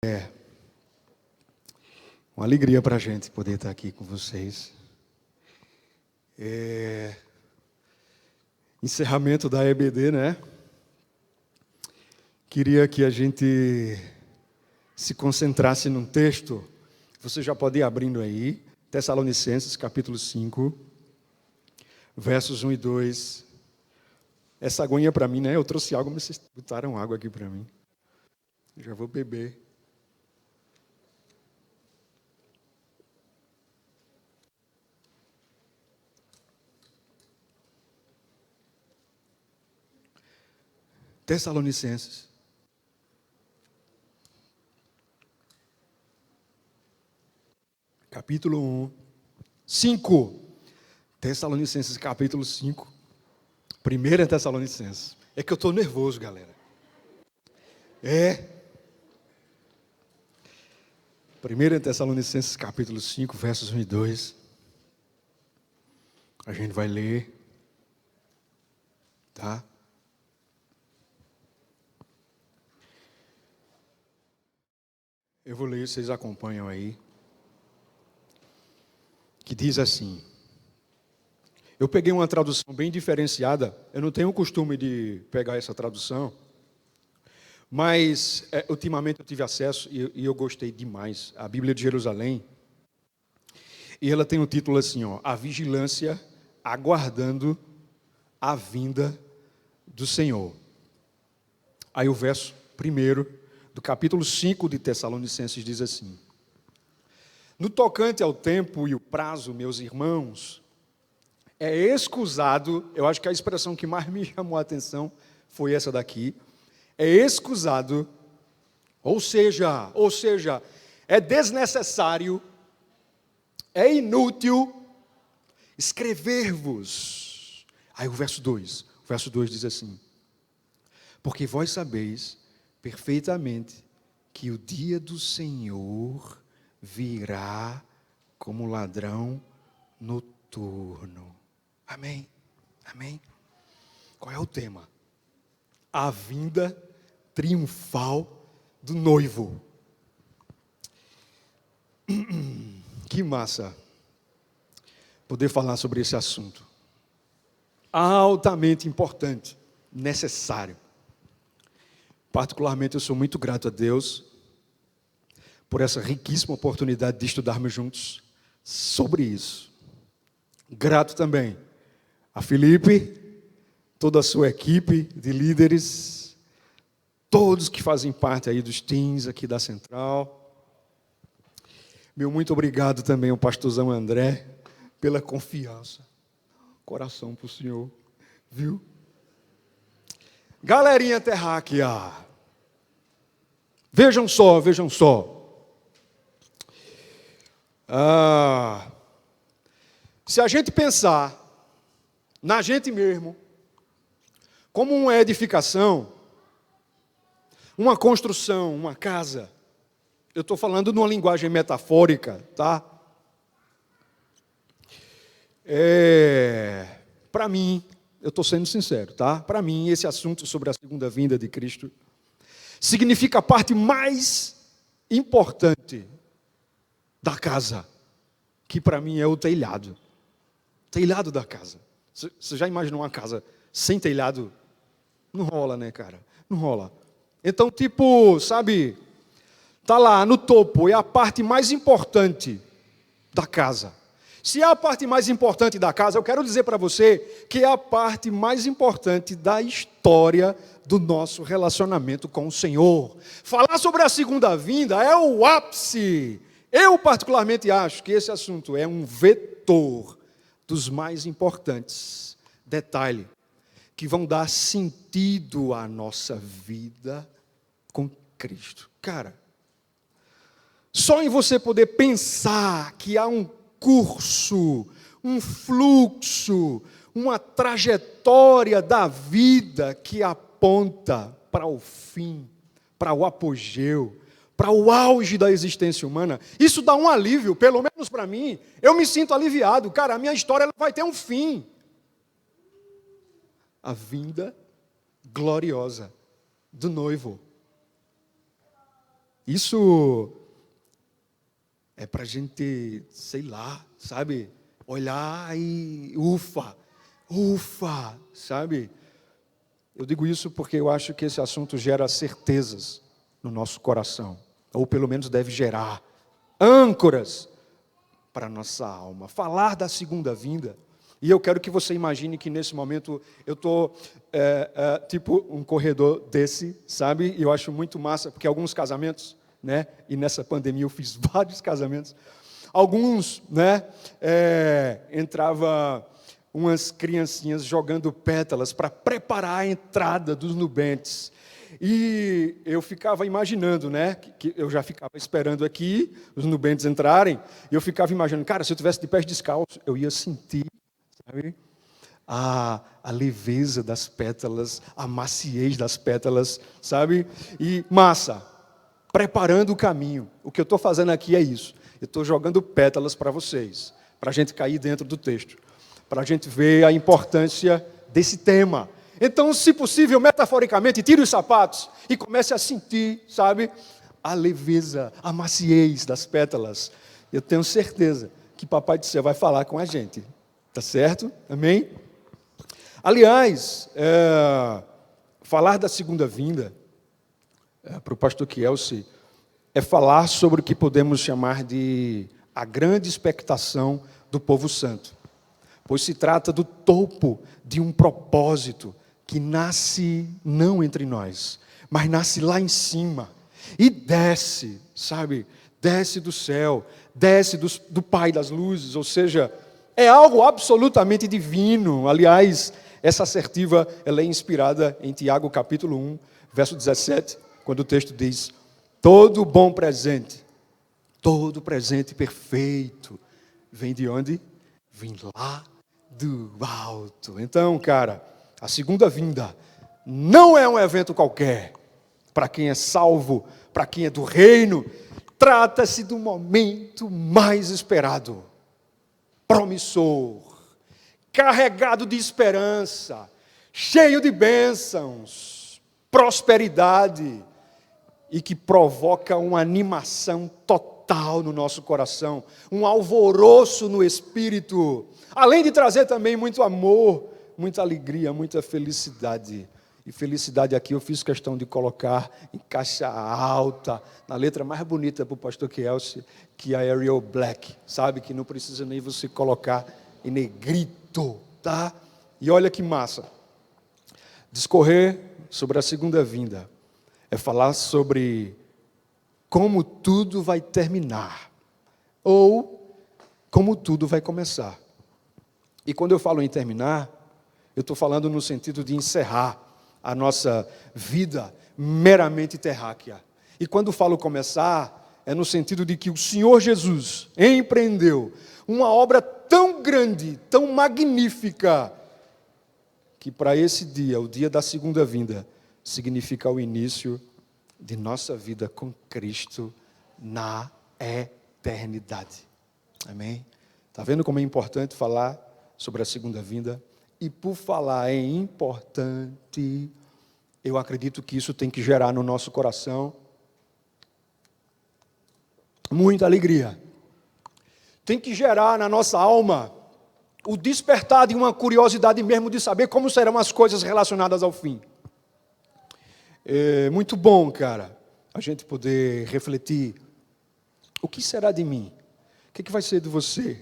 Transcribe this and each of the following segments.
É uma alegria para a gente poder estar aqui com vocês. Encerramento da EBD, né? Queria que a gente se concentrasse num texto. Você já pode ir abrindo aí. Tessalonicenses, capítulo 5, versos 1 e 2. Essa aguinha para mim, né? Eu trouxe água, mas vocês botaram água aqui para mim. Eu já vou beber. Tessalonicenses. Capítulo 1. 5. Tessalonicenses, capítulo 5. 1 Tessalonicenses. É que eu estou nervoso, galera. 1 Tessalonicenses, capítulo 5, versos 1 e 2. A gente vai ler. Tá? Eu vou ler, vocês acompanham aí. Que diz assim. Eu peguei uma tradução bem diferenciada. Eu não tenho o costume de pegar essa tradução. Mas, ultimamente eu tive acesso e eu gostei demais. A Bíblia de Jerusalém. E ela tem um título assim, ó. A vigilância aguardando a vinda do Senhor. Aí o verso 1 do capítulo 5 de Tessalonicenses diz assim. No tocante ao tempo e o prazo, meus irmãos, é escusado, eu acho que a expressão que mais me chamou a atenção foi essa daqui, é escusado, ou seja, é desnecessário, é inútil escrever-vos. Aí o verso 2 diz assim, porque vós sabeis perfeitamente que o dia do Senhor virá como ladrão noturno. Amém? Amém? Qual é o tema? A vinda triunfal do noivo. Que massa poder falar sobre esse assunto. Altamente importante, necessário. Particularmente eu sou muito grato a Deus por essa riquíssima oportunidade de estudarmos juntos sobre isso. Grato também a Felipe, toda a sua equipe de líderes, todos que fazem parte aí dos teams aqui da Central. Meu muito obrigado também ao pastorzão André pela confiança. Coração para o senhor, viu? Galerinha terráquea, vejam só. Se a gente pensar na gente mesmo, como uma edificação, uma construção, uma casa, eu estou falando numa linguagem metafórica, tá? Para mim, eu estou sendo sincero, tá? Para mim, esse assunto sobre a segunda vinda de Cristo significa a parte mais importante da casa, que para mim é o telhado. Telhado da casa. Você já imaginou uma casa sem telhado? Não rola, né, cara? Não rola. Então, sabe, tá lá no topo, é a parte mais importante da casa. Se é a parte mais importante da casa, eu quero dizer para você que é a parte mais importante da história do nosso relacionamento com o Senhor. Falar sobre a segunda vinda é o ápice. Eu particularmente acho que esse assunto é um vetor dos mais importantes. Detalhe, que vão dar sentido à nossa vida com Cristo. Cara, só em você poder pensar que há um curso, um fluxo, uma trajetória da vida que aponta para o fim, para o apogeu, para o auge da existência humana. Isso dá um alívio, pelo menos para mim. Eu me sinto aliviado. Cara, a minha história ela vai ter um fim. A vinda gloriosa do noivo. Isso é para a gente, sei lá, sabe? Olhar e ufa, sabe? Eu digo isso porque eu acho que esse assunto gera certezas no nosso coração. Ou pelo menos deve gerar âncoras para a nossa alma. Falar da segunda vinda. E eu quero que você imagine que nesse momento eu estou tipo um corredor desse, sabe? E eu acho muito massa, porque alguns casamentos, né? E nessa pandemia eu fiz vários casamentos. Alguns, né? Entrava umas criancinhas jogando pétalas para preparar a entrada dos nubentes. E eu ficava imaginando, né, que eu já ficava esperando aqui os nubentes entrarem, e eu ficava imaginando, cara, se eu tivesse de pés descalços, eu ia sentir, sabe, a leveza das pétalas, a maciez das pétalas, sabe, e massa, preparando o caminho. O que eu estou fazendo aqui é isso, eu estou jogando pétalas para vocês, para a gente cair dentro do texto, para a gente ver a importância desse tema. Então, se possível, metaforicamente, tire os sapatos e comece a sentir, sabe, a leveza, a maciez das pétalas. Eu tenho certeza que Papai do Céu vai falar com a gente. Tá certo? Amém? Aliás, falar da segunda vinda, para o pastor Kielce, é falar sobre o que podemos chamar de a grande expectação do povo santo. Pois se trata do topo de um propósito que nasce não entre nós, mas nasce lá em cima e desce, sabe? Desce do céu, desce do Pai das luzes, ou seja, é algo absolutamente divino. Aliás, essa assertiva ela é inspirada em Tiago capítulo 1, verso 17, quando o texto diz: todo bom presente, todo presente perfeito, vem de onde? Vem lá do alto. Então, cara, a segunda vinda não é um evento qualquer. Para quem é salvo, para quem é do reino, trata-se do momento mais esperado, promissor, carregado de esperança, cheio de bênçãos, prosperidade, e que provoca uma animação total no nosso coração, um alvoroço no espírito, além de trazer também muito amor, muita alegria, muita felicidade. E felicidade aqui eu fiz questão de colocar em caixa alta, na letra mais bonita para o pastor Kielce, que é a Arial Black, sabe? Que não precisa nem você colocar em negrito, tá? E olha que massa. Discorrer sobre a segunda vinda é falar sobre como tudo vai terminar, ou como tudo vai começar. E quando eu falo em terminar, eu estou falando no sentido de encerrar a nossa vida meramente terráquea. E quando falo começar, é no sentido de que o Senhor Jesus empreendeu uma obra tão grande, tão magnífica, que para esse dia, o dia da segunda vinda, significa o início de nossa vida com Cristo na eternidade. Amém? Está vendo como é importante falar sobre a segunda vinda? E por falar em importante, eu acredito que isso tem que gerar no nosso coração muita alegria. Tem que gerar na nossa alma o despertar de uma curiosidade mesmo de saber como serão as coisas relacionadas ao fim. É muito bom, cara, a gente poder refletir. O que será de mim? O que vai ser de você?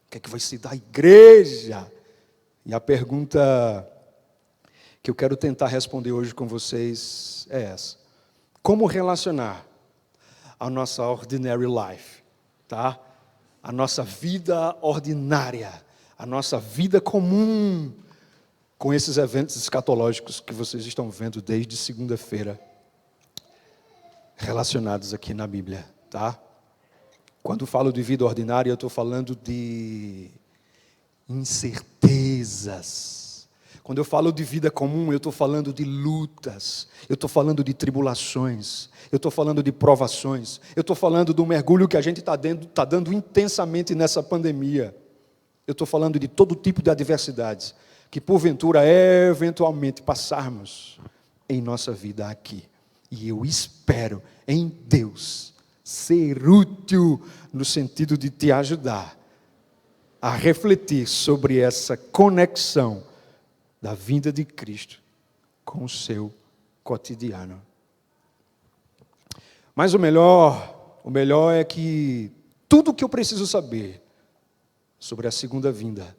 O que vai ser da igreja? E a pergunta que eu quero tentar responder hoje com vocês é essa: como relacionar a nossa ordinary life, tá? A nossa vida ordinária, a nossa vida comum, com esses eventos escatológicos que vocês estão vendo desde segunda-feira, relacionados aqui na Bíblia, tá? Quando falo de vida ordinária, eu estou falando de incertezas. Quando eu falo de vida comum, eu estou falando de lutas, eu estou falando de tribulações, eu estou falando de provações, eu estou falando do mergulho que a gente está dando intensamente nessa pandemia. Eu estou falando de todo tipo de adversidades que porventura, eventualmente, passarmos em nossa vida aqui. E eu espero em Deus, ser útil no sentido de te ajudar a refletir sobre essa conexão da vinda de Cristo com o seu cotidiano. Mas o melhor é que tudo o que eu preciso saber sobre a segunda vinda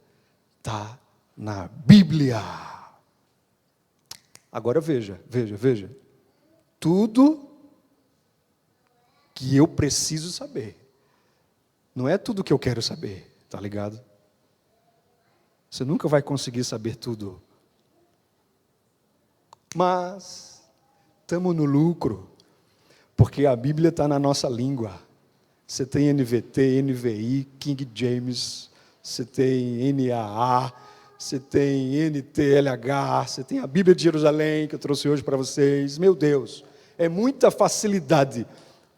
está na Bíblia. Agora veja. Tudo que eu preciso saber. Não é tudo que eu quero saber, tá ligado? Você nunca vai conseguir saber tudo. Mas estamos no lucro, porque a Bíblia está na nossa língua. Você tem NVT, NVI, King James, você tem NAA, você tem NTLH, você tem a Bíblia de Jerusalém, que eu trouxe hoje para vocês. Meu Deus, é muita facilidade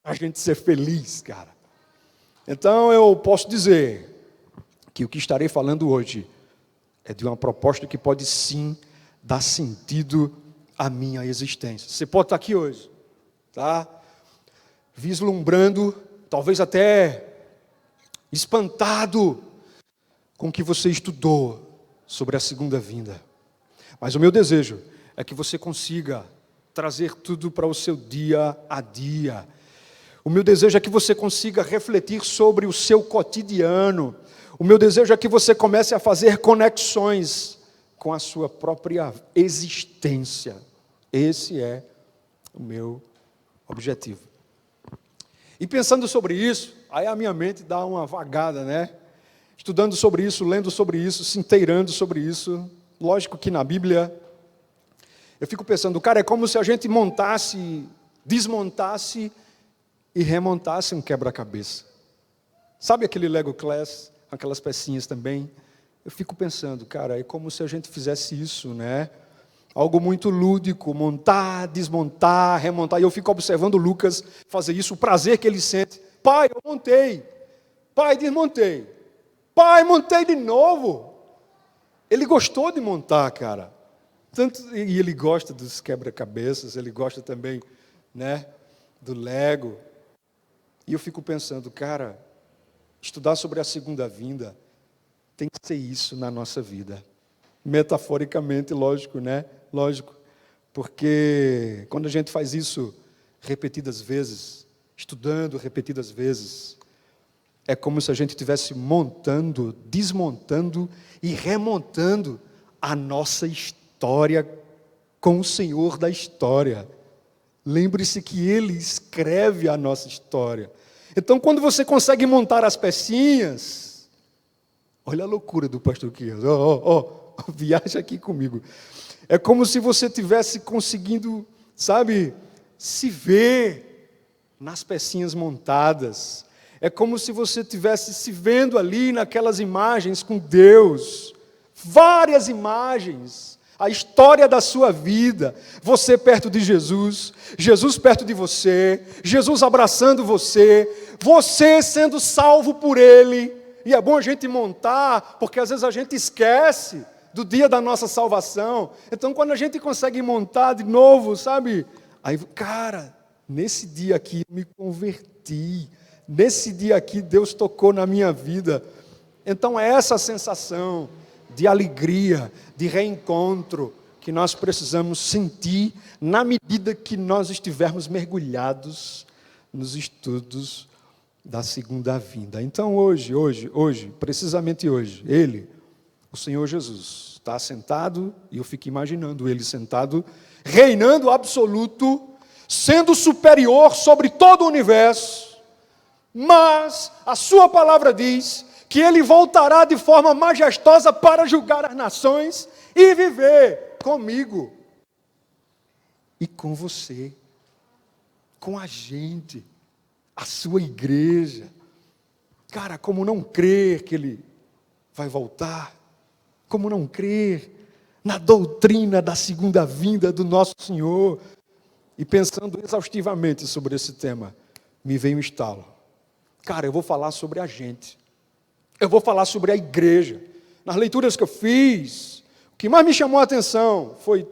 a gente ser feliz, cara. Então eu posso dizer que o que estarei falando hoje é de uma proposta que pode sim dar sentido à minha existência. Você pode estar aqui hoje, tá? Vislumbrando, talvez até espantado com o que você estudou sobre a segunda vinda. Mas o meu desejo é que você consiga trazer tudo para o seu dia a dia. O meu desejo é que você consiga refletir sobre o seu cotidiano. O meu desejo é que você comece a fazer conexões com a sua própria existência. Esse é o meu objetivo. E pensando sobre isso, aí a minha mente dá uma vagada, né? Estudando sobre isso, lendo sobre isso, se inteirando sobre isso. Lógico que na Bíblia, eu fico pensando, cara, é como se a gente montasse, desmontasse e remontasse um quebra-cabeça. Sabe aquele Lego Class, aquelas pecinhas também? Eu fico pensando, cara, é como se a gente fizesse isso, né? Algo muito lúdico, montar, desmontar, remontar. E eu fico observando o Lucas fazer isso, o prazer que ele sente. Pai, eu montei. Pai, desmontei. Pai, montei de novo. Ele gostou de montar, cara. E ele gosta dos quebra-cabeças, ele gosta também, né, do Lego. E eu fico pensando, cara, estudar sobre a segunda vinda tem que ser isso na nossa vida. Metaforicamente, lógico, né? Lógico. Porque quando a gente faz isso repetidas vezes, estudando repetidas vezes, é como se a gente estivesse montando, desmontando e remontando a nossa história com o Senhor da história. Lembre-se que Ele escreve a nossa história. Então, quando você consegue montar as pecinhas, olha a loucura do pastor Quias, viaja aqui comigo. É como se você estivesse conseguindo, sabe, se ver nas pecinhas montadas. É como se você estivesse se vendo ali naquelas imagens com Deus. Várias imagens. A história da sua vida. Você perto de Jesus. Jesus perto de você. Jesus abraçando você. Você sendo salvo por Ele. E é bom a gente montar, porque às vezes a gente esquece do dia da nossa salvação. Então, quando a gente consegue montar de novo, sabe? Aí, cara, nesse dia aqui eu me converti. Nesse dia aqui Deus tocou na minha vida. Então, é essa sensação de alegria, de reencontro, que nós precisamos sentir na medida que nós estivermos mergulhados nos estudos da segunda vinda. Então hoje, precisamente hoje, Ele, o Senhor Jesus, está sentado, e eu fico imaginando Ele sentado, reinando absoluto, sendo superior sobre todo o universo, mas a sua palavra diz que Ele voltará de forma majestosa para julgar as nações e viver comigo e com você, com a gente, a sua igreja. Cara, como não crer que Ele vai voltar? Como não crer na doutrina da segunda vinda do nosso Senhor? E pensando exaustivamente sobre esse tema, me veio um estalo. Cara, eu vou falar sobre a gente. Eu vou falar sobre a igreja. Nas leituras que eu fiz, o que mais me chamou a atenção foi,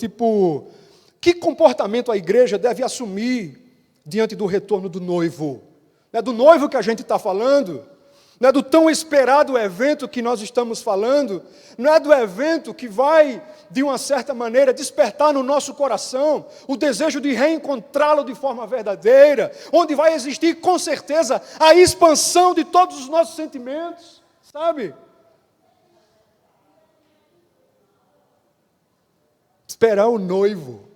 que comportamento a igreja deve assumir diante do retorno do noivo. Não é do noivo que a gente está falando, não é do tão esperado evento que nós estamos falando, não é do evento que vai, de uma certa maneira, despertar no nosso coração o desejo de reencontrá-lo de forma verdadeira, onde vai existir, com certeza, a expansão de todos os nossos sentimentos, sabe? Esperar o noivo.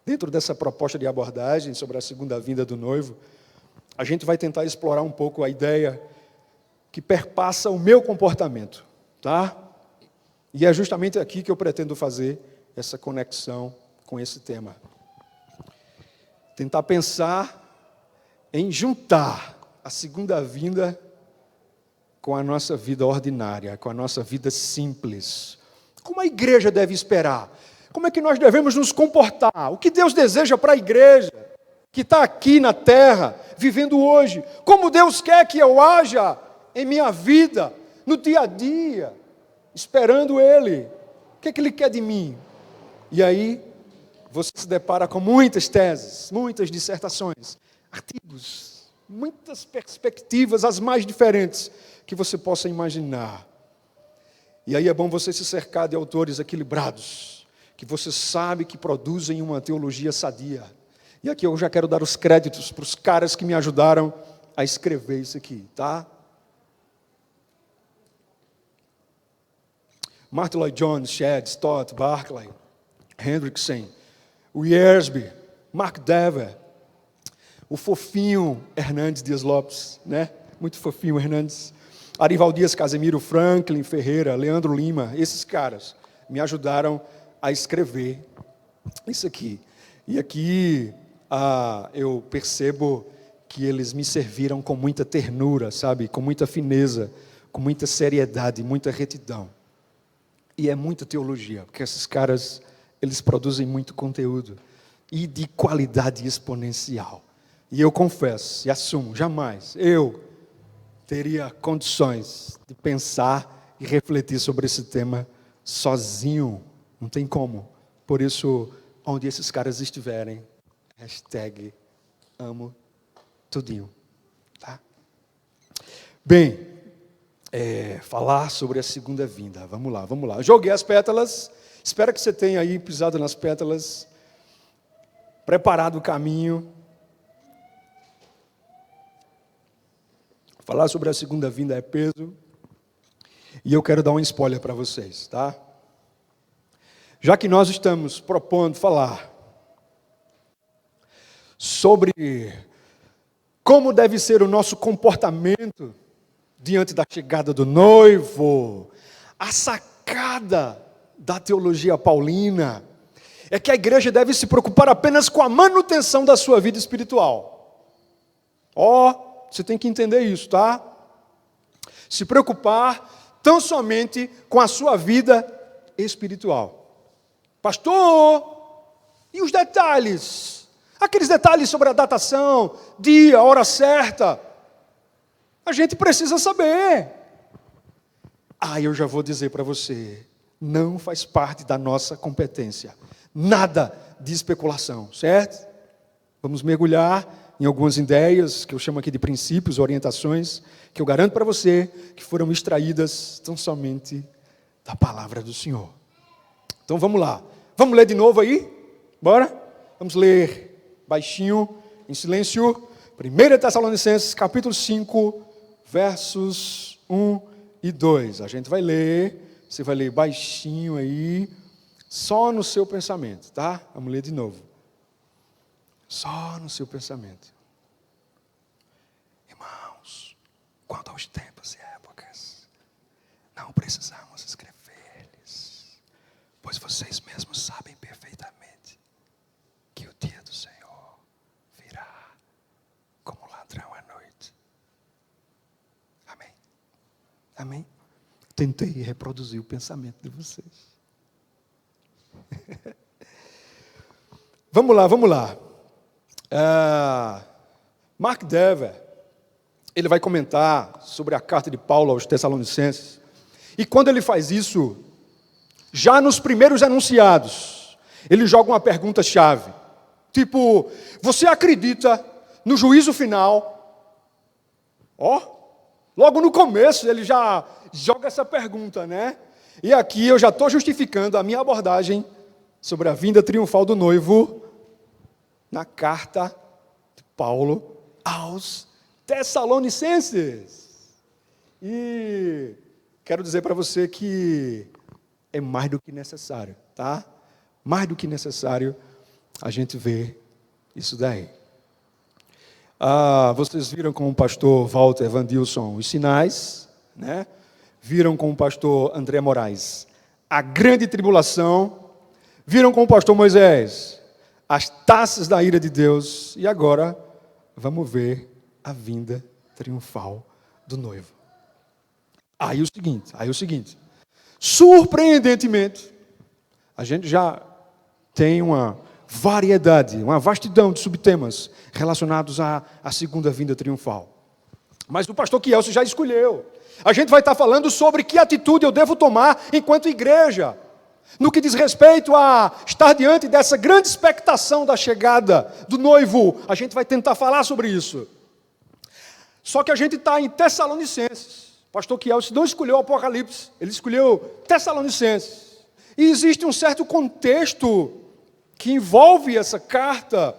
Dentro dessa proposta de abordagem sobre a segunda vinda do noivo, a gente vai tentar explorar um pouco a ideia que perpassa o meu comportamento, tá? E é justamente aqui que eu pretendo fazer essa conexão com esse tema. Tentar pensar em juntar a segunda vinda com a nossa vida ordinária, com a nossa vida simples. Como a igreja deve esperar? Como é que nós devemos nos comportar? O que Deus deseja para a igreja que está aqui na terra, vivendo hoje? Como Deus quer que eu haja em minha vida, no dia a dia, esperando Ele? O que é que Ele quer de mim? E aí, você se depara com muitas teses, muitas dissertações, artigos, muitas perspectivas, as mais diferentes que você possa imaginar. E aí é bom você se cercar de autores equilibrados, que você sabe que produzem uma teologia sadia. E aqui eu já quero dar os créditos para os caras que me ajudaram a escrever isso aqui, tá? Martin Lloyd Jones, Shedd, Stott, Barclay, Hendrickson, Wiersbe, Mark Dever, o fofinho Hernandes Dias Lopes, né? Muito fofinho Hernandes, Arival Dias Casemiro, Franklin Ferreira, Leandro Lima, esses caras me ajudaram a escrever isso aqui. E aqui eu percebo que eles me serviram com muita ternura, sabe? Com muita fineza, com muita seriedade, muita retidão. E é muita teologia, porque esses caras, eles produzem muito conteúdo e de qualidade exponencial. E eu confesso e assumo, jamais eu teria condições de pensar e refletir sobre esse tema sozinho. Não tem como. Por isso, onde esses caras estiverem, #amo tudinho. Tá? Bem, falar sobre a segunda vinda. Vamos lá. Joguei as pétalas. Espero que você tenha aí pisado nas pétalas, preparado o caminho. Falar sobre a segunda vinda é peso. E eu quero dar um spoiler para vocês, tá? Já que nós estamos propondo falar sobre como deve ser o nosso comportamento diante da chegada do noivo, a sacada da teologia paulina é que a igreja deve se preocupar apenas com a manutenção da sua vida espiritual. Você tem que entender isso, tá? Se preocupar tão somente com a sua vida espiritual. Pastor, e os detalhes? Aqueles detalhes sobre a datação, dia, hora certa. A gente precisa saber. Eu já vou dizer para você, não faz parte da nossa competência. Nada de especulação, certo? Vamos mergulhar em algumas ideias, que eu chamo aqui de princípios, orientações, que eu garanto para você que foram extraídas tão somente da palavra do Senhor. Então vamos lá. Vamos ler de novo aí? Bora? Vamos ler baixinho, em silêncio. 1 Tessalonicenses, capítulo 5, versos 1 e 2. A gente vai ler, você vai ler baixinho aí, só no seu pensamento, tá? Vamos ler de novo. Só no seu pensamento. Irmãos, quanto aos tempos e épocas, não precisamos escrever-lhes, pois vocês mesmos sabem perfeitamente que o dia do Senhor virá como ladrão à noite. Amém? Amém? Tentei reproduzir o pensamento de vocês. Vamos lá. Mark Dever, ele vai comentar sobre a carta de Paulo aos Tessalonicenses. E quando ele faz isso, já nos primeiros enunciados, Ele joga uma pergunta-chave. Tipo, você acredita no juízo final? Logo no começo ele já joga essa pergunta, né? E aqui eu já estou justificando a minha abordagem sobre a vinda triunfal do noivo na carta de Paulo aos Tessalonicenses. E quero dizer para você que é mais do que necessário, tá? Mais do que necessário a gente ver isso daí. Vocês viram com o pastor Walter Vandilson os sinais, né? Viram com o pastor André Moraes a grande tribulação, viram com o pastor Moisés as taças da ira de Deus, e agora vamos ver a vinda triunfal do noivo. Aí o seguinte, surpreendentemente, a gente já tem uma variedade, uma vastidão de subtemas relacionados à segunda vinda triunfal. Mas o pastor Kielcio já escolheu. A gente vai estar falando sobre que atitude eu devo tomar enquanto igreja, no que diz respeito a estar diante dessa grande expectação da chegada do noivo. A gente vai tentar falar sobre isso. Só que a gente está em Tessalonicenses. O pastor Kielcio não escolheu o Apocalipse, ele escolheu Tessalonicenses. E existe um certo contexto que envolve essa carta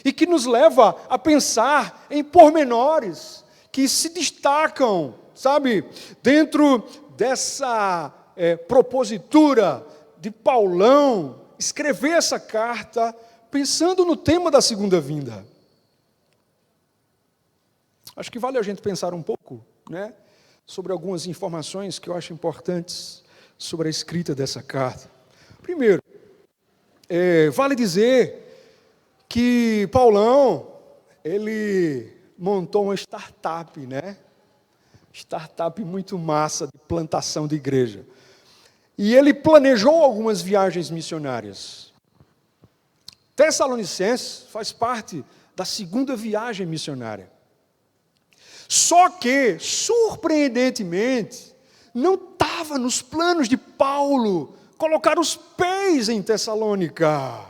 e que nos leva a pensar em pormenores que se destacam, sabe, dentro dessa propositura de Paulão escrever essa carta pensando no tema da segunda vinda. Acho que vale a gente pensar um pouco, né, sobre algumas informações que eu acho importantes sobre a escrita dessa carta. Primeiro, vale dizer que Paulão, ele montou uma startup, né? Startup muito massa de plantação de igreja. E ele planejou algumas viagens missionárias. Tessalonicenses faz parte da segunda viagem missionária. Só que, surpreendentemente, não estava nos planos de Paulo colocar os pés em Tessalônica.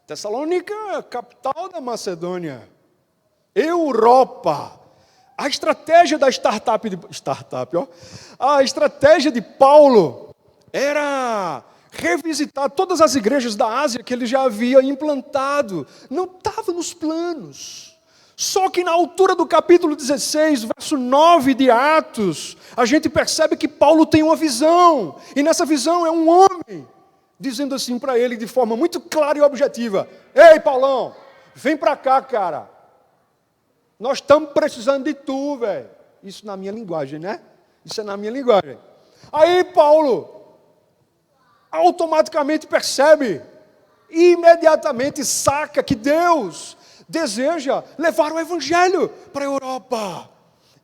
Tessalônica, capital da Macedônia. Europa. A estratégia da a estratégia de Paulo era revisitar todas as igrejas da Ásia que ele já havia implantado. Não estava nos planos. Só que na altura do capítulo 16, verso 9 de Atos, a gente percebe que Paulo tem uma visão. E nessa visão é um homem dizendo assim para ele de forma muito clara e objetiva: ei, Paulão, vem para cá, cara. Nós estamos precisando de tu, velho. Isso na minha linguagem, né? Isso é na minha linguagem. Aí Paulo automaticamente percebe, e imediatamente saca que Deus deseja levar o evangelho para a Europa.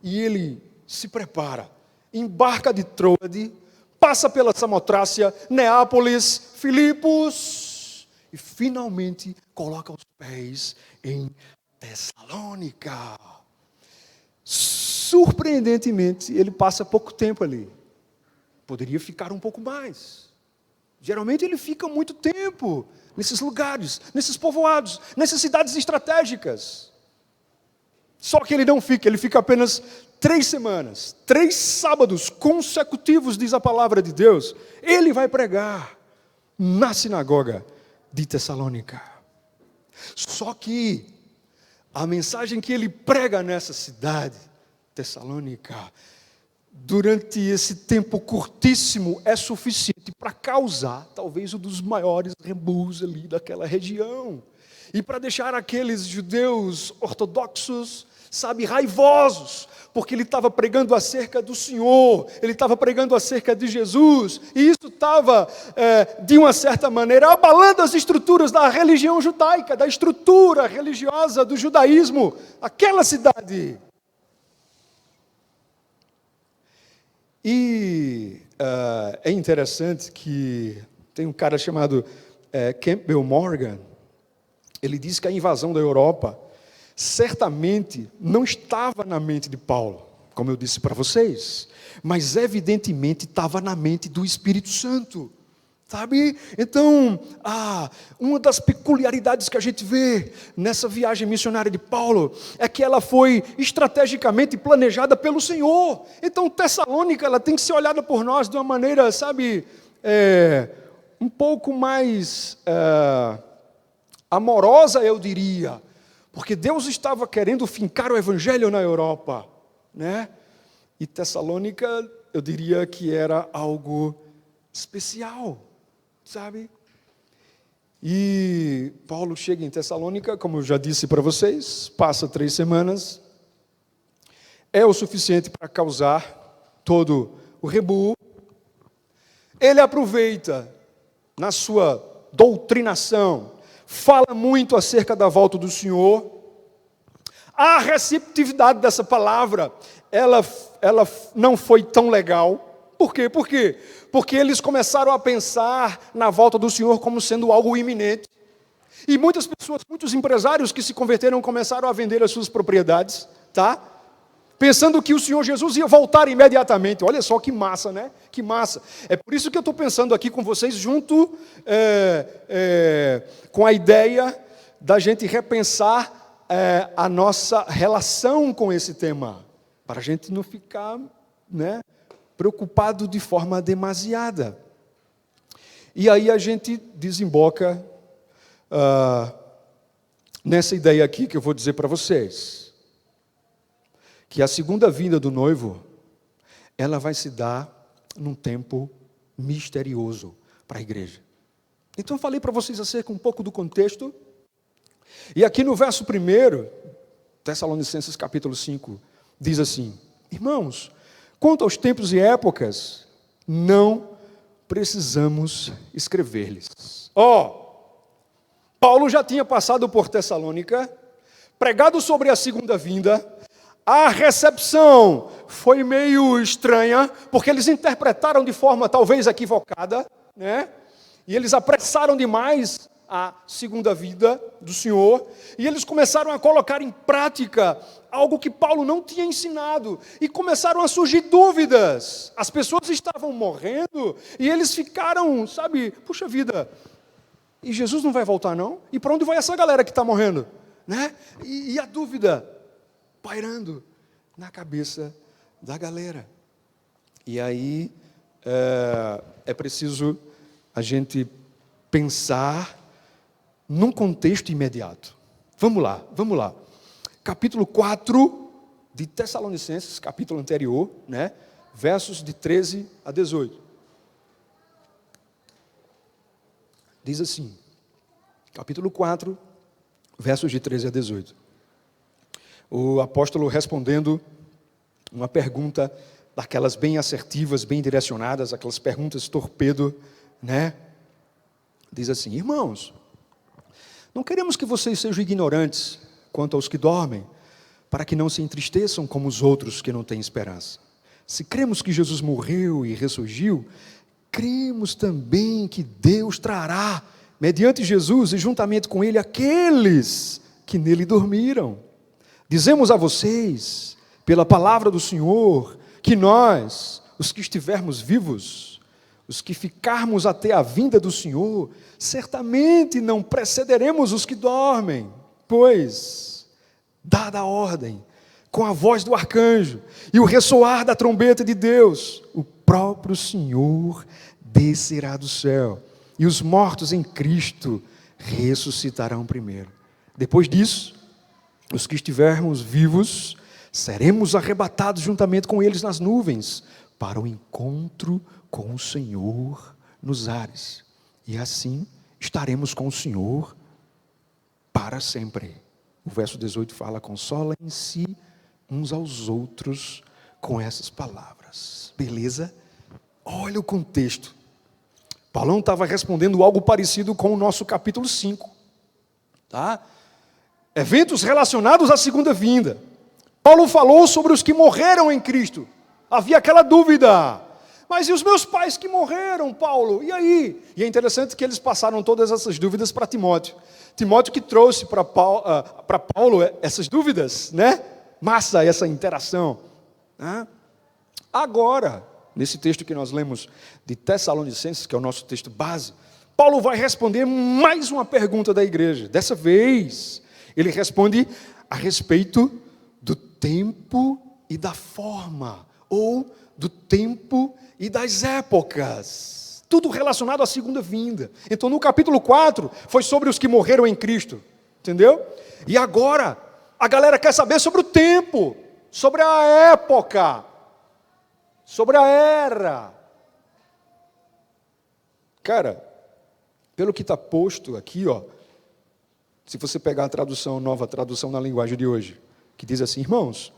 E ele se prepara, embarca de Troade, passa pela Samotrácia, Neápolis, Filipos, e finalmente coloca os pés em Tessalônica. Surpreendentemente, ele passa pouco tempo ali. Poderia ficar um pouco mais. Geralmente ele fica muito tempo nesses lugares, nesses povoados, nessas cidades estratégicas. Só que ele não fica, ele fica apenas 3 semanas, 3 sábados consecutivos, diz a palavra de Deus. Ele vai pregar na sinagoga de Tessalônica. Só que a mensagem que ele prega nessa cidade, Tessalônica, durante esse tempo curtíssimo, é suficiente para causar talvez um dos maiores rebus ali daquela região. E para deixar aqueles judeus ortodoxos, sabe, raivosos, porque ele estava pregando acerca do Senhor, ele estava pregando acerca de Jesus, e isso estava, de uma certa maneira, abalando as estruturas da religião judaica, da estrutura religiosa do judaísmo, aquela cidade. E é interessante que tem um cara chamado Campbell Morgan. Ele diz que a invasão da Europa certamente não estava na mente de Paulo, como eu disse para vocês, mas evidentemente estava na mente do Espírito Santo. Sabe? Então, uma das peculiaridades que a gente vê nessa viagem missionária de Paulo é que ela foi estrategicamente planejada pelo Senhor. Então, Tessalônica, ela tem que ser olhada por nós de uma maneira, sabe, um pouco mais amorosa, eu diria. Porque Deus estava querendo fincar o evangelho na Europa, né? E Tessalônica, eu diria que era algo especial, sabe? E Paulo chega em Tessalônica, como eu já disse para vocês, passa 3 semanas, é o suficiente para causar todo o rebuo. Ele aproveita na sua doutrinação, fala muito acerca da volta do Senhor. A receptividade dessa palavra, ela não foi tão legal. Por quê? Porque eles começaram a pensar na volta do Senhor como sendo algo iminente. E muitas pessoas, muitos empresários que se converteram começaram a vender as suas propriedades, tá? Pensando que o Senhor Jesus ia voltar imediatamente. Olha só que massa, né? Que massa. É por isso que eu estou pensando aqui com vocês, junto com a ideia da gente repensar a nossa relação com esse tema, para a gente não ficar, né, preocupado de forma demasiada. E aí a gente desemboca nessa ideia aqui que eu vou dizer para vocês. Que a segunda vinda do noivo, ela vai se dar num tempo misterioso para a igreja. Então eu falei para vocês acerca um pouco do contexto. E aqui no verso 1, Tessalonicenses capítulo 5, diz assim: irmãos, quanto aos tempos e épocas, não precisamos escrever-lhes. Paulo já tinha passado por Tessalônica, pregado sobre a segunda vinda. A recepção foi meio estranha, porque eles interpretaram de forma talvez equivocada, né? E eles apressaram demais a segunda vinda do Senhor, e eles começaram a colocar em prática algo que Paulo não tinha ensinado, e começaram a surgir dúvidas. As pessoas estavam morrendo, e eles ficaram, sabe, puxa vida, e Jesus não vai voltar não? E para onde vai essa galera que está morrendo? Né? E a dúvida pairando na cabeça da galera. E aí é preciso a gente pensar num contexto imediato. Vamos lá. Capítulo 4 de Tessalonicenses, capítulo anterior, né? Versos de 13 a 18. Diz assim, capítulo 4, versos de 13 a 18. O apóstolo respondendo uma pergunta daquelas bem assertivas, bem direcionadas, aquelas perguntas torpedo, né? Diz assim: irmãos, não queremos que vocês sejam ignorantes quanto aos que dormem, para que não se entristeçam como os outros que não têm esperança. Se cremos que Jesus morreu e ressurgiu, cremos também que Deus trará, mediante Jesus e juntamente com Ele, aqueles que nele dormiram. Dizemos a vocês, pela palavra do Senhor, que nós, os que estivermos vivos, os que ficarmos até a vinda do Senhor, certamente não precederemos os que dormem, pois, dada a ordem, com a voz do arcanjo e o ressoar da trombeta de Deus, o próprio Senhor descerá do céu, e os mortos em Cristo ressuscitarão primeiro. Depois disso, os que estivermos vivos, seremos arrebatados juntamente com eles nas nuvens, para o encontro com o Senhor nos ares. E assim estaremos com o Senhor para sempre. O verso 18 fala: consolem-se uns aos outros com essas palavras. Beleza? Olha o contexto. Paulo estava respondendo algo parecido com o nosso capítulo 5. Tá? Eventos relacionados à segunda vinda. Paulo falou sobre os que morreram em Cristo. Havia aquela dúvida: mas e os meus pais que morreram, Paulo? E aí? E é interessante que eles passaram todas essas dúvidas para Timóteo. Timóteo que trouxe para Paulo essas dúvidas, né? Massa essa interação. Agora, nesse texto que nós lemos de Tessalonicenses, que é o nosso texto base, Paulo vai responder mais uma pergunta da igreja. Dessa vez, ele responde a respeito do tempo e da forma, ou do tempo e das épocas. Tudo relacionado à segunda vinda. Então, no capítulo 4, foi sobre os que morreram em Cristo. Entendeu? E agora, a galera quer saber sobre o tempo, sobre a época, sobre a era. Cara, pelo que está posto aqui, ó, se você pegar a tradução, nova tradução na linguagem de hoje, que diz assim: irmãos,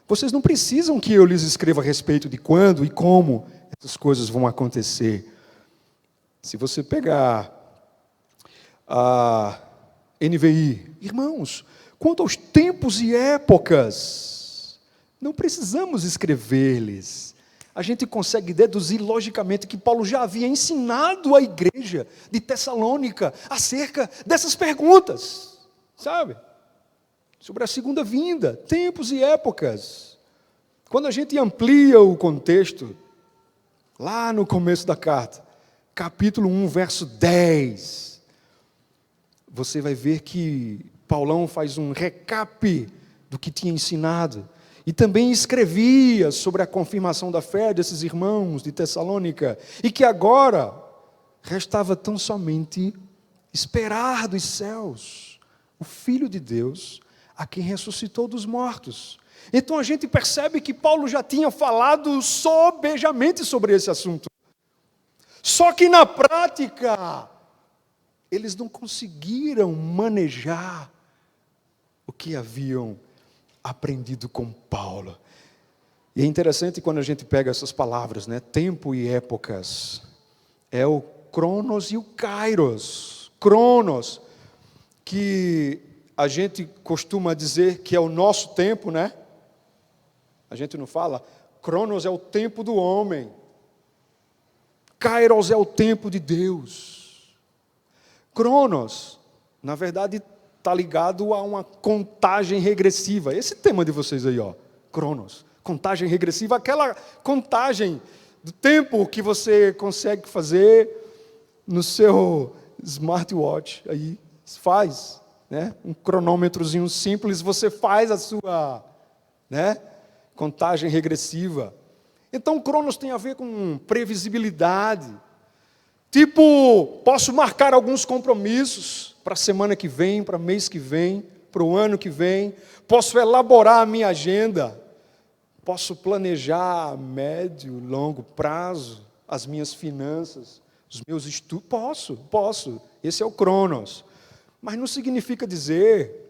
vocês não precisam que eu lhes escreva a respeito de quando e como essas coisas vão acontecer. Se você pegar a NVI, irmãos, quanto aos tempos e épocas, não precisamos escrever-lhes. A gente consegue deduzir logicamente que Paulo já havia ensinado a igreja de Tessalônica acerca dessas perguntas, sabe? Sobre a segunda vinda, tempos e épocas. Quando a gente amplia o contexto, lá no começo da carta, capítulo 1, verso 10, você vai ver que Paulão faz um recap do que tinha ensinado. E também escrevia sobre a confirmação da fé desses irmãos de Tessalônica. E que agora restava tão somente esperar dos céus o Filho de Deus, a quem ressuscitou dos mortos. Então a gente percebe que Paulo já tinha falado sobejamente sobre esse assunto. Só que na prática, eles não conseguiram manejar o que haviam aprendido com Paulo. E é interessante quando a gente pega essas palavras, né? Tempo e épocas. É o Cronos e o Kairos. Cronos, que a gente costuma dizer que é o nosso tempo, né? A gente não fala. Cronos é o tempo do homem. Kairos é o tempo de Deus. Cronos, na verdade, está ligado a uma contagem regressiva. Esse tema de vocês aí, ó, Cronos. Contagem regressiva, aquela contagem do tempo que você consegue fazer no seu smartwatch. Aí faz, né? Um cronômetrozinho simples, você faz a sua, né? Contagem regressiva. Então, Cronos tem a ver com previsibilidade. Tipo, posso marcar alguns compromissos para a semana que vem, para o mês que vem, para o ano que vem. Posso elaborar a minha agenda. Posso planejar a médio, longo prazo, as minhas finanças, os meus estudos. Posso. Esse é o Cronos. Mas não significa dizer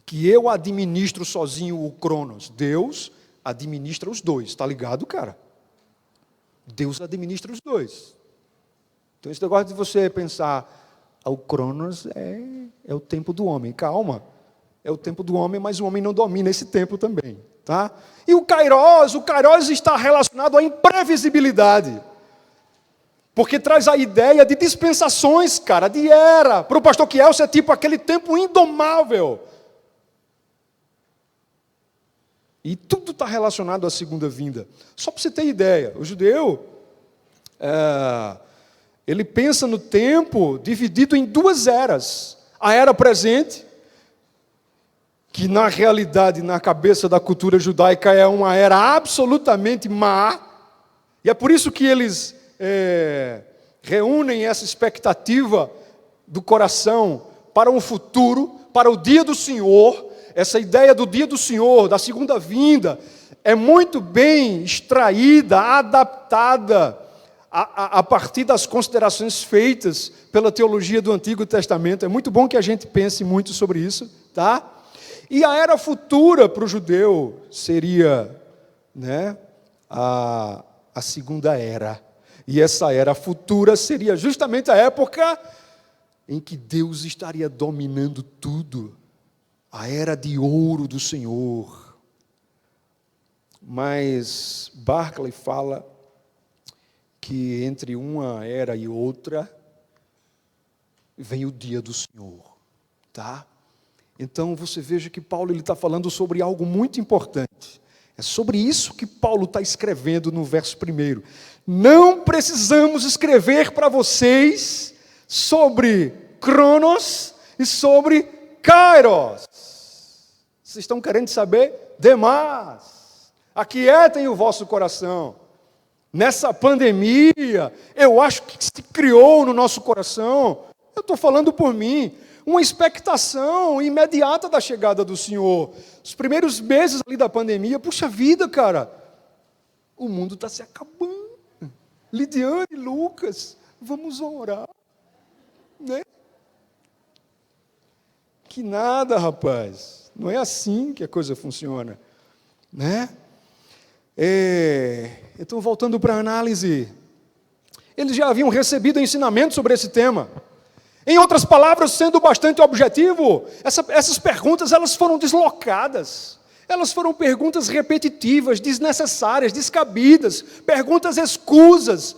que eu administro sozinho o Cronos. Deus administra os dois, tá ligado, cara? Deus administra os dois. Então, esse negócio de você pensar, o Cronos é o tempo do homem. Calma, é o tempo do homem, mas o homem não domina esse tempo também, tá? E o Kairos está relacionado à imprevisibilidade. Porque traz a ideia de dispensações, cara, de era. Para o pastor Kielce é tipo aquele tempo indomável. E tudo está relacionado à segunda vinda. Só para você ter ideia, o judeu, ele pensa no tempo dividido em duas eras. A era presente, que na realidade, na cabeça da cultura judaica, é uma era absolutamente má. E é por isso que eles reúnem essa expectativa do coração para um futuro, para o dia do Senhor. Essa ideia do dia do Senhor, da segunda vinda, é muito bem extraída, adaptada a partir das considerações feitas pela teologia do Antigo Testamento. É muito bom que a gente pense muito sobre isso, tá? E a era futura para o judeu seria, né, a segunda era. E essa era futura seria justamente a época em que Deus estaria dominando tudo. A era de ouro do Senhor. Mas Barclay fala que entre uma era e outra vem o dia do Senhor, tá? Então você veja que Paulo está falando sobre algo muito importante. É sobre isso que Paulo está escrevendo no verso 1. Não precisamos escrever para vocês sobre Cronos e sobre Kairos. Vocês estão querendo saber? Demais. Aquietem o vosso coração. Nessa pandemia, eu acho que se criou no nosso coração, eu estou falando por mim, uma expectação imediata da chegada do Senhor. Os primeiros meses ali da pandemia, puxa vida, cara, o mundo está se acabando. Lidiane e Lucas, vamos orar, né? Que nada, rapaz, não é assim que a coisa funciona, né? Então, voltando para a análise, eles já haviam recebido ensinamento sobre esse tema. Em outras palavras, sendo bastante objetivo, essas perguntas elas foram deslocadas. Elas foram perguntas repetitivas, desnecessárias, descabidas, perguntas escusas,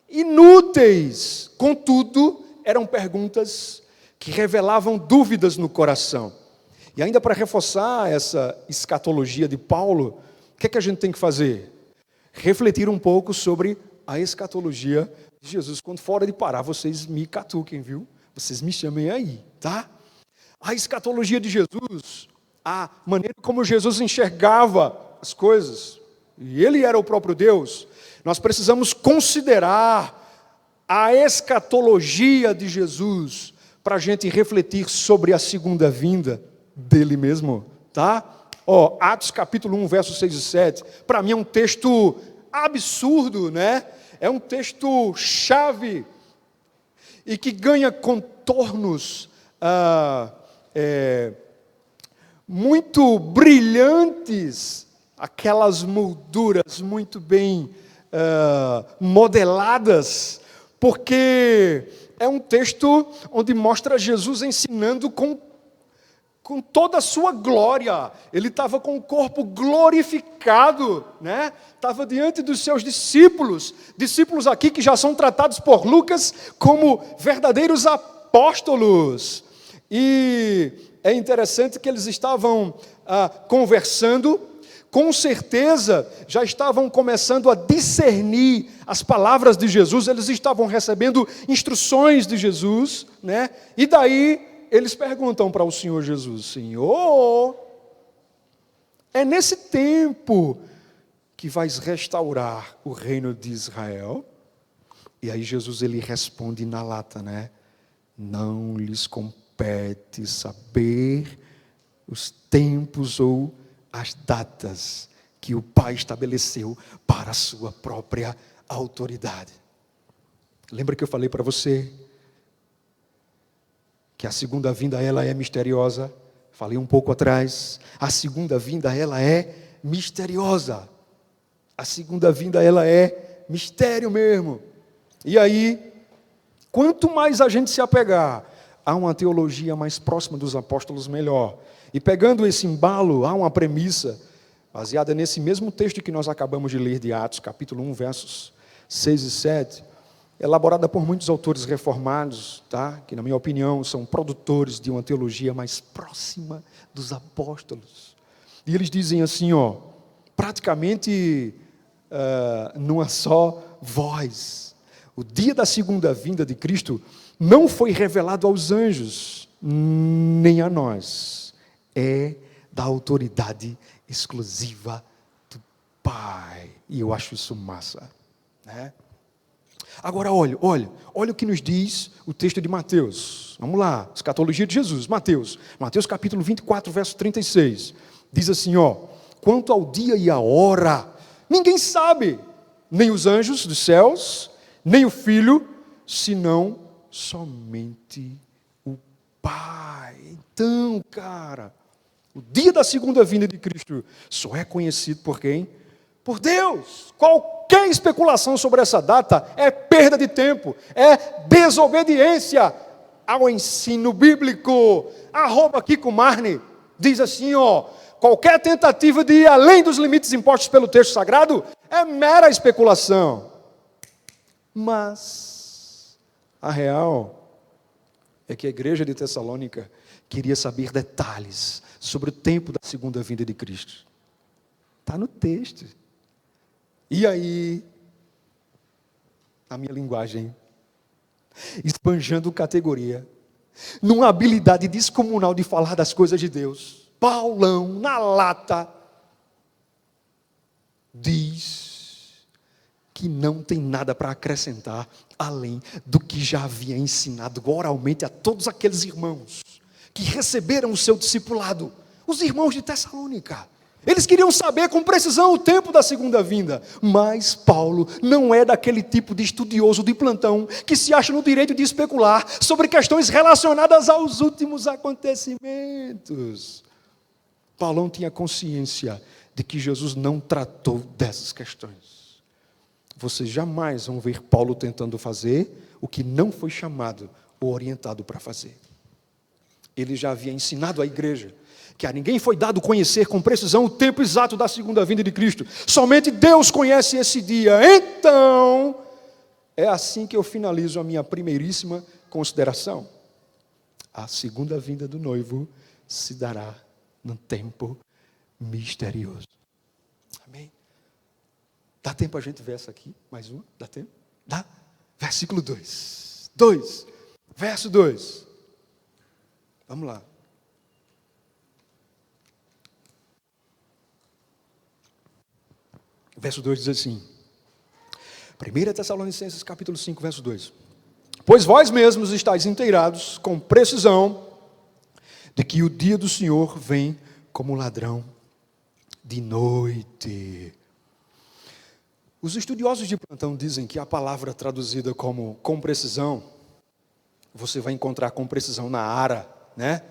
inúteis. Contudo, eram perguntas que revelavam dúvidas no coração. E ainda para reforçar essa escatologia de Paulo, o que é que a gente tem que fazer? Refletir um pouco sobre a escatologia de Jesus. Quando for hora de parar, vocês me catuquem, viu? Vocês me chamem aí, tá? A escatologia de Jesus, a maneira como Jesus enxergava as coisas, e Ele era o próprio Deus, nós precisamos considerar a escatologia de Jesus para a gente refletir sobre a segunda vinda dele mesmo, tá? Atos capítulo 1, versos 6 e 7, para mim é um texto absurdo, né? É um texto chave e que ganha contornos muito brilhantes, aquelas molduras muito bem modeladas, porque é um texto onde mostra Jesus ensinando com toda a sua glória. Ele estava com o corpo glorificado, né? Estava diante dos seus discípulos aqui que já são tratados por Lucas como verdadeiros apóstolos. E é interessante que eles estavam conversando, com certeza já estavam começando a discernir as palavras de Jesus, eles estavam recebendo instruções de Jesus, né? E daí eles perguntam para o Senhor Jesus: Senhor, é nesse tempo que vais restaurar o reino de Israel? E aí Jesus ele responde na lata, né? Não lhes compete saber os tempos ou as datas que o Pai estabeleceu para a sua própria autoridade. Lembra que eu falei para você que a segunda vinda ela é misteriosa? Falei um pouco atrás. A segunda vinda ela é misteriosa. A segunda vinda ela é mistério mesmo. E aí, quanto mais a gente se apegar a uma teologia mais próxima dos apóstolos, melhor. E pegando esse embalo, há uma premissa baseada nesse mesmo texto que nós acabamos de ler de Atos, capítulo 1, versos 6 e 7, elaborada por muitos autores reformados, tá? Que, na minha opinião, são produtores de uma teologia mais próxima dos apóstolos. E eles dizem assim, praticamente numa só voz: o dia da segunda vinda de Cristo não foi revelado aos anjos, nem a nós. É da autoridade exclusiva do Pai. E eu acho isso massa, né? Agora, olha o que nos diz o texto de Mateus. Vamos lá, escatologia de Jesus. Mateus capítulo 24, verso 36. Diz assim, quanto ao dia e a hora, ninguém sabe, nem os anjos dos céus, nem o Filho, senão somente o Pai. Então, cara, o dia da segunda vinda de Cristo só é conhecido por quem? Por Deus. Qualquer especulação sobre essa data é perda de tempo, é desobediência ao ensino bíblico. @Kiko Marne diz assim, qualquer tentativa de ir além dos limites impostos pelo texto sagrado é mera especulação. Mas a real é que a igreja de Tessalônica queria saber detalhes sobre o tempo da segunda vinda de Cristo. Está no texto. E aí, na minha linguagem, esbanjando categoria, numa habilidade descomunal de falar das coisas de Deus, Paulão, na lata, diz que não tem nada para acrescentar, além do que já havia ensinado oralmente a todos aqueles irmãos que receberam o seu discipulado, os irmãos de Tessalônica. Eles queriam saber com precisão o tempo da segunda vinda, mas Paulo não é daquele tipo de estudioso de plantão que se acha no direito de especular sobre questões relacionadas aos últimos acontecimentos. Paulo tinha consciência de que Jesus não tratou dessas questões. Vocês jamais vão ver Paulo tentando fazer o que não foi chamado ou orientado para fazer. Ele já havia ensinado à igreja que a ninguém foi dado conhecer com precisão o tempo exato da segunda vinda de Cristo. Somente Deus conhece esse dia. Então, é assim que eu finalizo a minha primeiríssima consideração. A segunda vinda do noivo se dará num tempo misterioso. Amém? Dá tempo a gente ver essa aqui? Mais uma? Dá tempo? Dá? Versículo 2. Verso 2. Vamos lá. Verso 2 diz assim, 1 Tessalonicenses capítulo 5, verso 2. Pois vós mesmos estáis inteirados com precisão de que o dia do Senhor vem como ladrão de noite. Os estudiosos de plantão dizem que a palavra traduzida como com precisão, você vai encontrar com precisão na ARA, né?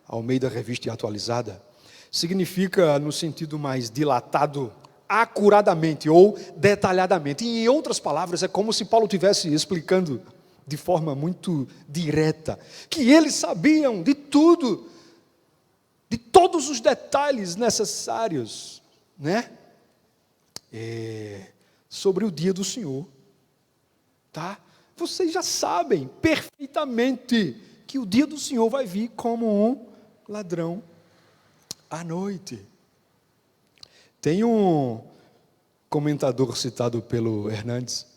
Almeida Revista e Atualizada, significa no sentido mais dilatado, acuradamente ou detalhadamente. Em outras palavras, é como se Paulo estivesse explicando de forma muito direta, que eles sabiam de tudo, de todos os detalhes necessários, né? Sobre o dia do Senhor, tá? Vocês já sabem perfeitamente que o dia do Senhor vai vir como um ladrão à noite. Tem um comentador citado pelo Hernandes,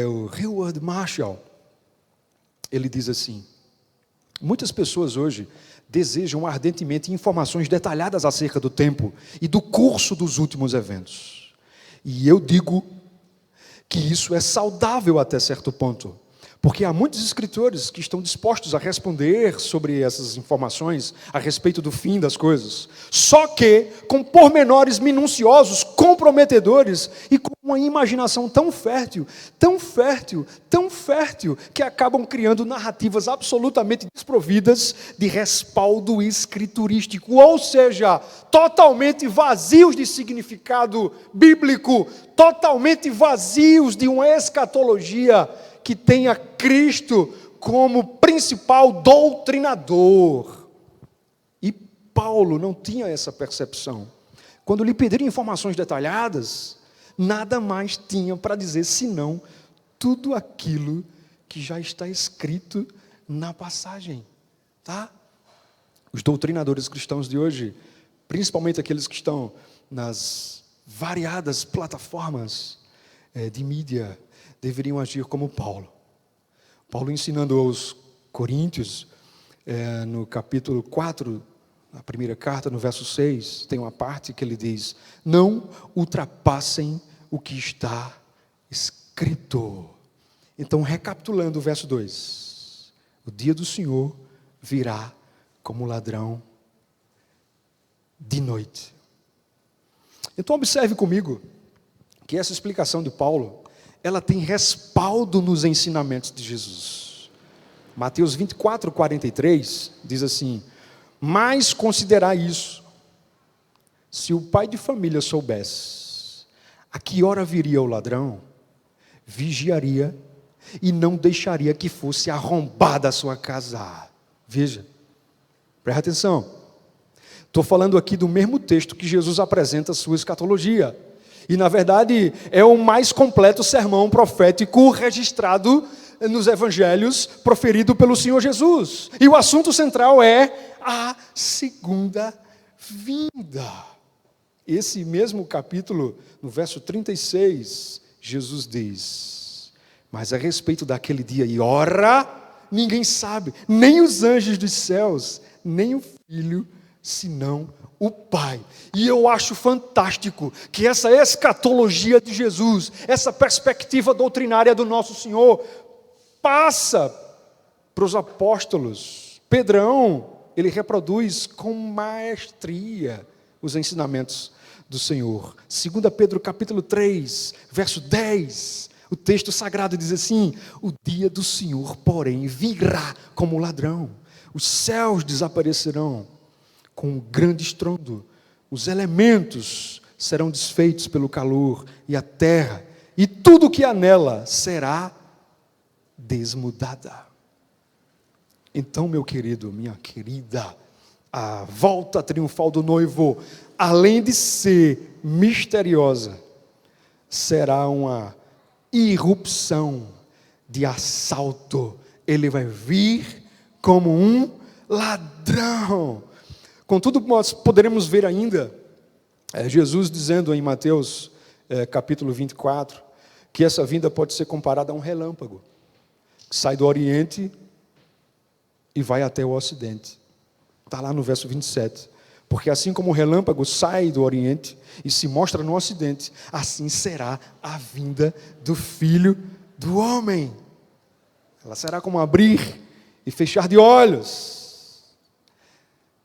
o Howard Marshall. Ele diz assim: muitas pessoas hoje desejam ardentemente informações detalhadas acerca do tempo e do curso dos últimos eventos. E eu digo que isso é saudável até certo ponto, porque há muitos escritores que estão dispostos a responder sobre essas informações a respeito do fim das coisas, só que com pormenores minuciosos, comprometedores e com uma imaginação tão fértil, que acabam criando narrativas absolutamente desprovidas de respaldo escriturístico, ou seja, totalmente vazios de significado bíblico, totalmente vazios de uma escatologia que tenha Cristo como principal doutrinador. E Paulo não tinha essa percepção. Quando lhe pediram informações detalhadas, nada mais tinha para dizer senão tudo aquilo que já está escrito na passagem, tá? Os doutrinadores cristãos de hoje, principalmente aqueles que estão nas variadas plataformas de mídia, deveriam agir como Paulo. Paulo ensinando aos Coríntios, no capítulo 4, na primeira carta, no verso 6, tem uma parte que ele diz: não ultrapassem o que está escrito. Então, recapitulando o verso 2, o dia do Senhor virá como ladrão de noite. Então, observe comigo que essa explicação de Paulo, ela tem respaldo nos ensinamentos de Jesus. Mateus 24, 43 diz assim: mas considerai isso, se o pai de família soubesse a que hora viria o ladrão, vigiaria e não deixaria que fosse arrombada a sua casa. Veja, presta atenção, estou falando aqui do mesmo texto que Jesus apresenta a sua escatologia. E, na verdade, é o mais completo sermão profético registrado nos evangelhos, proferido pelo Senhor Jesus. E o assunto central é a segunda vinda. esse mesmo capítulo, no verso 36, Jesus diz: mas a respeito daquele dia e hora, ninguém sabe, nem os anjos dos céus, nem o Filho, senão o Pai. E eu acho fantástico que essa escatologia de Jesus, essa perspectiva doutrinária do nosso Senhor, passa para os apóstolos. Pedrão, ele reproduz com maestria os ensinamentos do Senhor. 2 Pedro capítulo 3, verso 10, o texto sagrado diz assim: o dia do Senhor, porém, virá como ladrão. Os céus desaparecerão com um grande estrondo, os elementos serão desfeitos pelo calor, e a terra, e tudo que há nela, será desmudada. Então, meu querido, minha querida, a volta triunfal do noivo, além de ser misteriosa, será uma irrupção de assalto. Ele vai vir como um ladrão. Contudo, nós poderemos ver ainda Jesus dizendo em Mateus capítulo 24, que essa vinda pode ser comparada a um relâmpago, que sai do Oriente e vai até o Ocidente. Está lá no verso 27. Porque assim como o relâmpago sai do Oriente e se mostra no Ocidente, assim será a vinda do Filho do Homem. Ela será como abrir e fechar de olhos.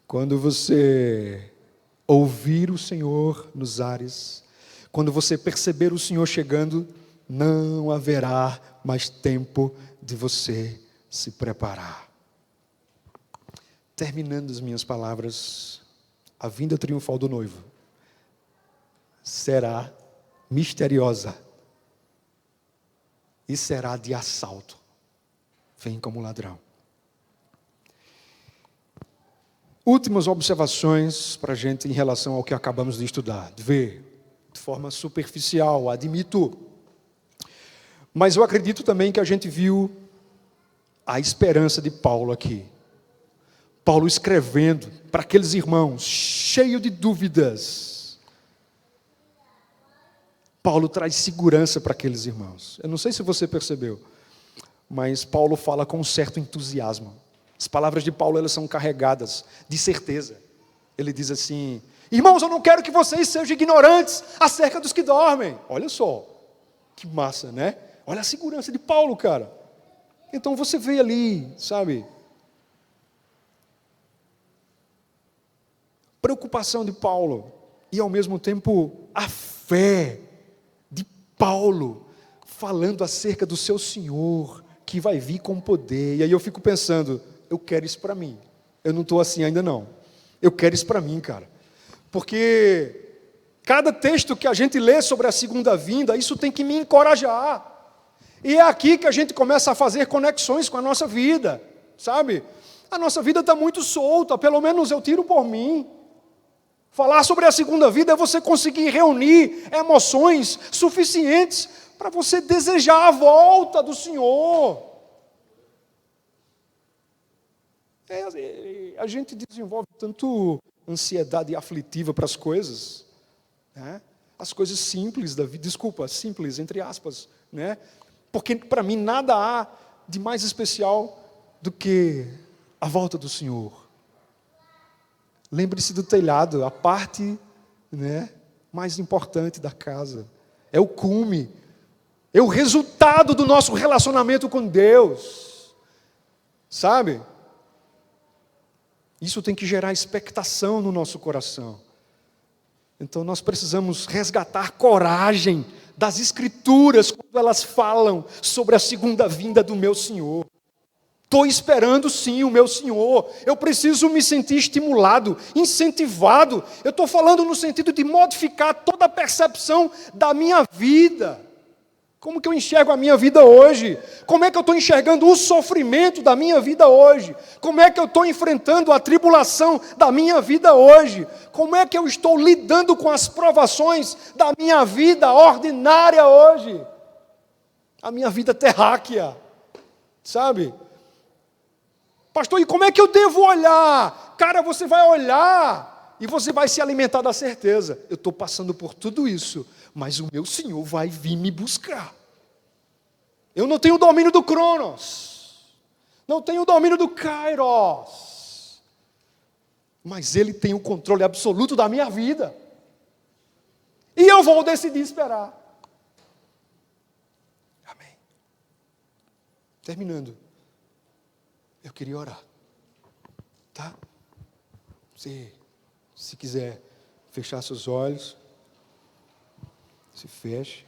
Quando você ouvir o Senhor nos ares, quando você perceber o Senhor chegando, não haverá mais tempo de você se preparar. Terminando as minhas palavras, a vinda triunfal do noivo será misteriosa e será de assalto. Vem como ladrão. Últimas observações para a gente em relação ao que acabamos de estudar, de ver, de forma superficial, admito. Mas eu acredito também que a gente viu a esperança de Paulo aqui. Paulo escrevendo para aqueles irmãos, cheio de dúvidas. Paulo traz segurança para aqueles irmãos. Eu não sei se você percebeu, mas Paulo fala com um certo entusiasmo. As palavras de Paulo, elas são carregadas de certeza. Ele diz assim: irmãos, eu não quero que vocês sejam ignorantes acerca dos que dormem. Olha só, que massa, né? Olha a segurança de Paulo, cara. Então você vê ali, sabe, preocupação de Paulo e ao mesmo tempo a fé de Paulo falando acerca do seu Senhor que vai vir com poder. E aí eu fico pensando, eu quero isso para mim. Eu não estou assim ainda não. Eu quero isso para mim, cara. Porque cada texto que a gente lê sobre a segunda vinda, isso tem que me encorajar. E é aqui que a gente começa a fazer conexões com a nossa vida, sabe? A nossa vida está muito solta, pelo menos eu tiro por mim. Falar sobre a segunda vida é você conseguir reunir emoções suficientes para você desejar a volta do Senhor. A gente desenvolve tanto ansiedade aflitiva para as coisas, né? As coisas simples da vida, desculpa, simples, entre aspas, né? Porque para mim nada há de mais especial do que a volta do Senhor. Lembre-se do telhado, a parte, né, mais importante da casa. É o cume, é o resultado do nosso relacionamento com Deus. Sabe? Isso tem que gerar expectação no nosso coração. Então nós precisamos resgatar coragem das Escrituras quando elas falam sobre a segunda vinda do meu Senhor. Estou esperando sim o meu Senhor. Eu preciso me sentir estimulado, incentivado. Eu estou falando no sentido de modificar toda a percepção da minha vida. Como que eu enxergo a minha vida hoje? Como é que eu estou enxergando o sofrimento da minha vida hoje? Como é que eu estou enfrentando a tribulação da minha vida hoje? Como é que eu estou lidando com as provações da minha vida ordinária hoje? A minha vida terráquea, sabe? Pastor, e como é que eu devo olhar? Cara, você vai olhar E você vai se alimentar da certeza: eu estou passando por tudo isso, mas o meu Senhor vai vir me buscar. Eu não tenho o domínio do Cronos, não tenho o domínio do Kairos, mas Ele tem o controle absoluto da minha vida. E eu vou decidir esperar. Amém. Terminando, eu queria orar. Tá? Se quiser fechar seus olhos, se feche.